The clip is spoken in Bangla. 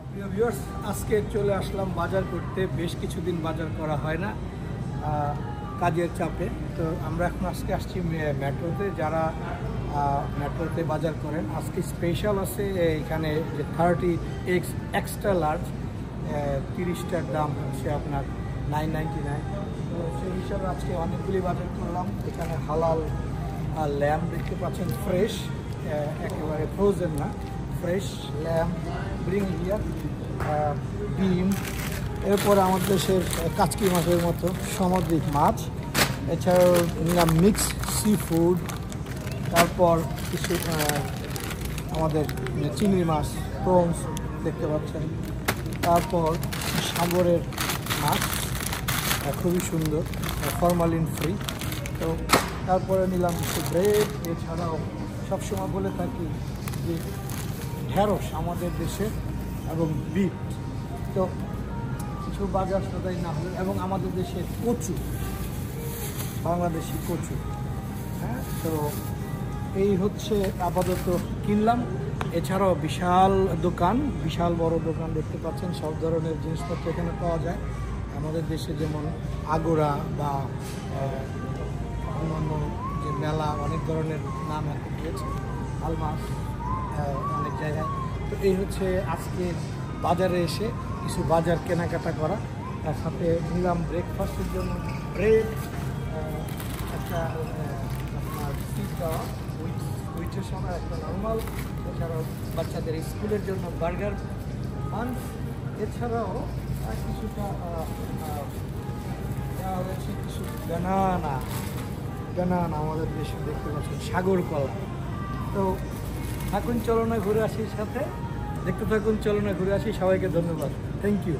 প্রিয় ভিউয়ার্স, আজকে চলে আসলাম বাজার করতে। বেশ কিছুদিন বাজার করা হয় না কাজের চাপে। তো আমরা এখন আজকে আসছি মেট্রোতে। যারা মেট্রোতে বাজার করেন, আজকে স্পেশাল আছে এখানে যে 30X এক্সট্রা লার্জ 30টার দাম হচ্ছে আপনার 999। তো সেই হিসাবে আজকে অনেকগুলি বাজার করলাম। এখানে হালাল ল্যাম্প দেখতে পাচ্ছেন, ফ্রেশ, একেবারে ফ্রোজেন না, ফ্রেশ ল্যাম্প ব্রিং হিয়ার, ডিম, এরপর আমাদের দেশের কাচকি মাছের মতো সামুদ্রিক মাছ, এছাড়াও নিলাম মিক্স সি ফুড, তারপর কিছু আমাদের চিংড়ি মাছ, প্রনস দেখতে পাচ্ছেন, তারপর সাগরের মাছ খুবই সুন্দর, ফরমালিন ফ্রি। তো তারপরে নিলাম কিছু ব্রেড। এছাড়াও সবসময় বলে থাকি যে ঢেঁড়স আমাদের দেশে এবং বিট, তো কিছু বাজার সদাই না হলে, এবং আমাদের দেশের কচু, বাংলাদেশি কচু। হ্যাঁ, তো এই হচ্ছে আপাতত কিনলাম। এছাড়াও বিশাল দোকান, বিশাল বড় দোকান দেখতে পাচ্ছেন। সব ধরনের জিনিসপত্র এখানে পাওয়া যায়। আমাদের দেশে যেমন আগোরা বা অন্যান্য যে মেলা, অনেক ধরনের নাম এখন দিয়েছে, আলমাস, অনেক জায়গায়। তো এই হচ্ছে আজকে বাজারে এসে কিছু বাজার কেনাকাটা করা। তার সাথে নিলাম ব্রেকফাস্টের জন্য ব্রেড, একটা আপনার পিৎজা উইটের সময় একটা নর্মাল, এছাড়াও বাচ্চাদের স্কুলের জন্য বার্গার বান, এছাড়াও কিছুটা রয়েছে কিছু ব্যানানা আমাদের দেশে দেখতে পাচ্ছেন, সাগর কলা। তো থাকুন, চলনা ঘুরে আসি, সাথে দেখতে থাকুন, চলনা ঘুরে আসি। সবাইকে ধন্যবাদ, থ্যাংক ইউ।